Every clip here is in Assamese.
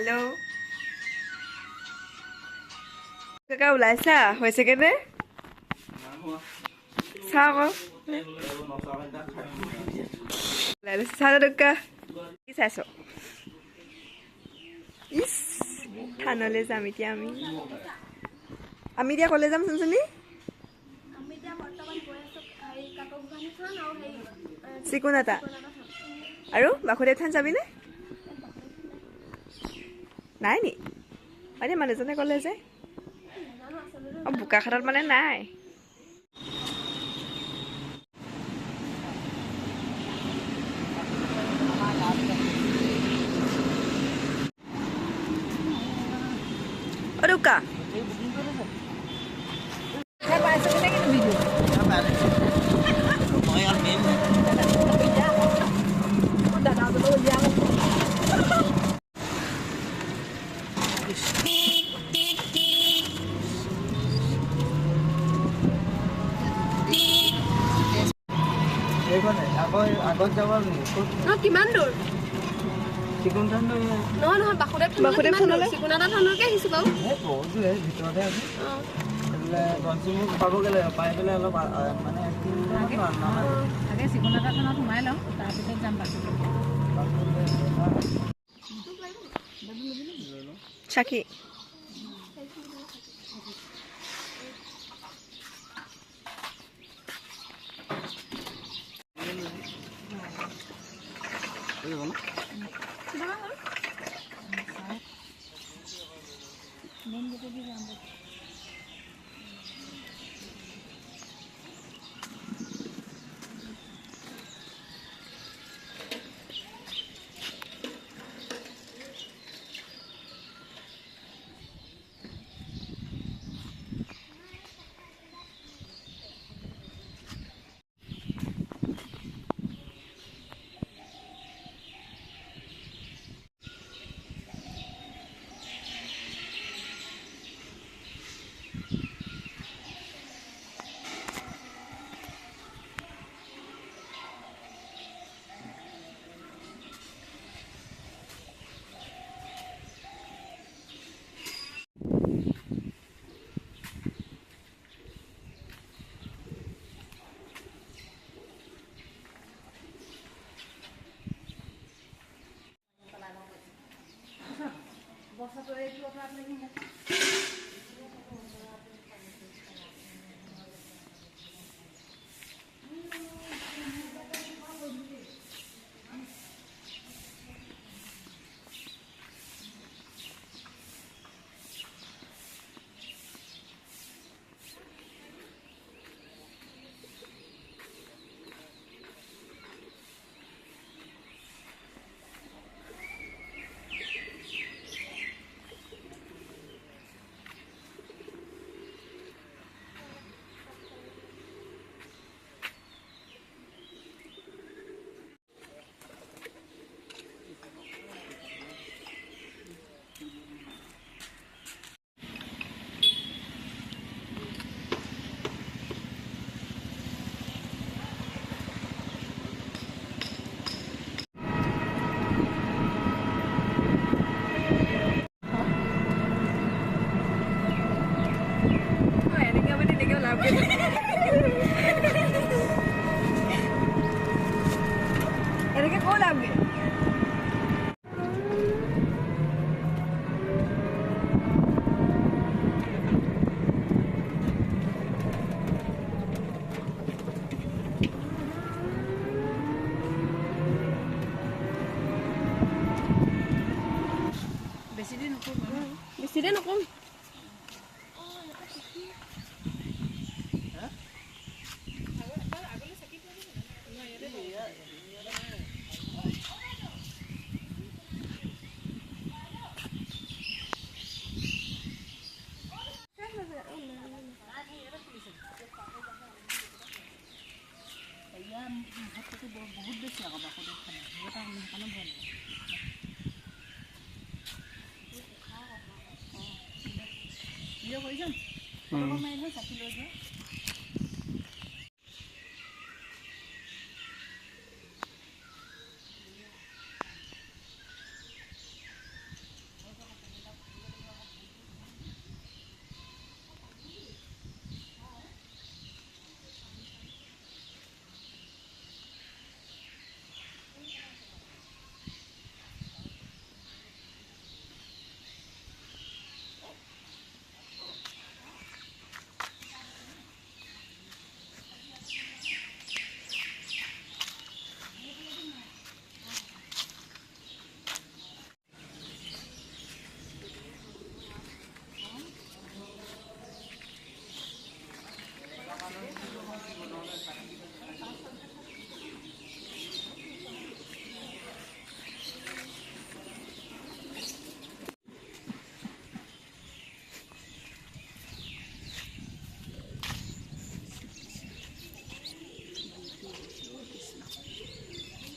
হেল্ল' কাকা ওলাইছা হৈছেগে নে চাওঁ আকৌ ওলাই লৈছে চাওঁ দোকা কি চাইছ ইছ থানলৈ যাম এতিয়া আমি এতিয়া ক'লৈ যাম চোনচোনী চিকুনাটা আৰু বাসুদেৱ থান যাবিনে নাই নি মানে মানুহজনে ক'লে যে অঁ বোকাখাটত মানে নাই অ দোকা আগত যাব কিমান দূৰ নহয় বাসুদেৱ থানলৈ চিকুনাটা থানলৈকে আহিছো বাৰু বহুত দূৰ ভিতৰতে আছে গঞ্চিমুখ পাবগৈ লাগিব পাই পেলাই অলপ মানে আগে চিকুনাটা থানত সোমাই লওঁ তাৰপিছত যাম চাকি এনেকে ক'ত যামগে বেছি দেৰি নকওঁ বহুত বেছি আকৌ বাসুদেৱ থান সেইকাৰণে ভয় লাগে কৰিছ মাৰিলে চাকি লৈ যোৱা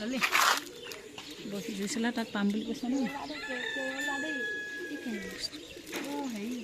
ললি বহি জুইচলা তাত পাম বুলি কৈছে ন অঁ হেৰি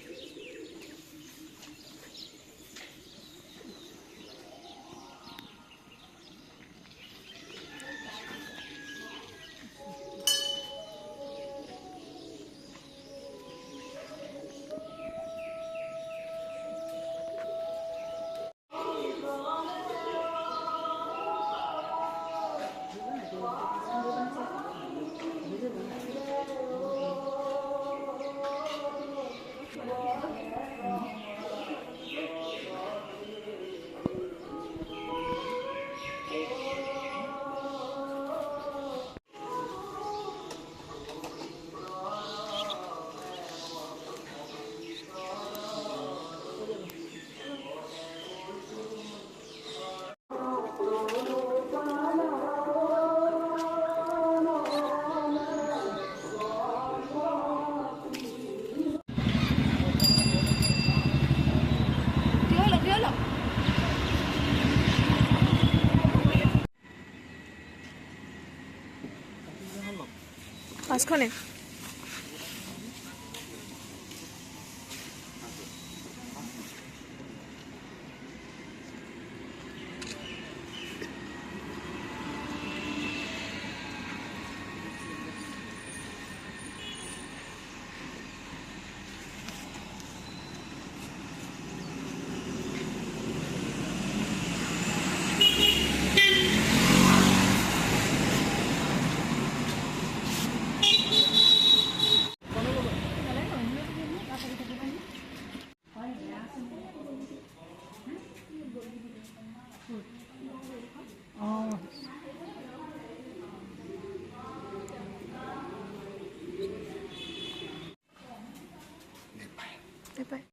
পাঁচখনে নাপায়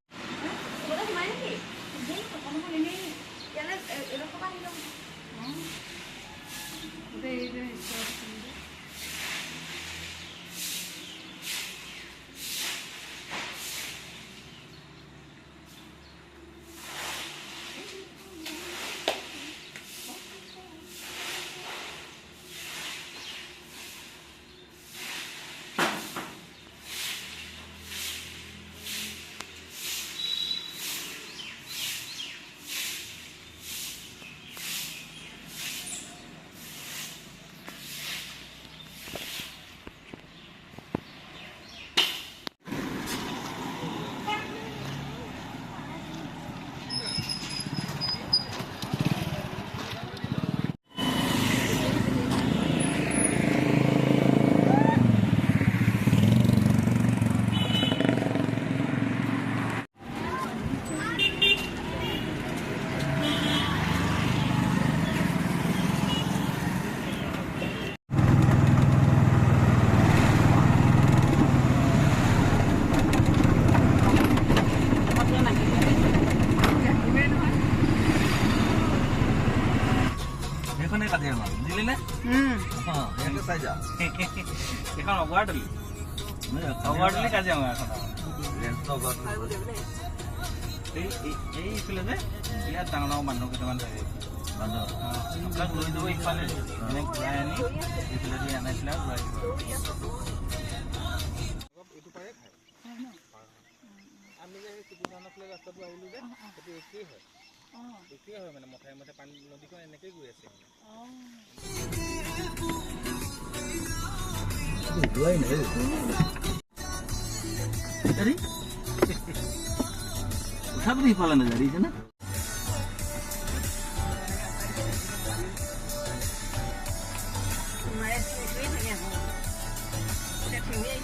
মানুহ কেইটামান থাকে আপোনাক লৈ যাব ইফালে এনে ঘূৰাই আনি এইফালে দি আনাইছিলে ঘূৰাই দিব এইটো পাৰে খায় আমি যে চিকিৎসালয়ৰ ফালে ৰাস্তাটো আহিলোঁ যে সেইটো একেই হয় মানে মথাই মথাই পানী নদীখন এনেকেই গৈ আছে তথাপি সিফালে নাজাৰিছে না Hãy subscribe cho kênh Ghiền Mì Gõ để không bỏ lỡ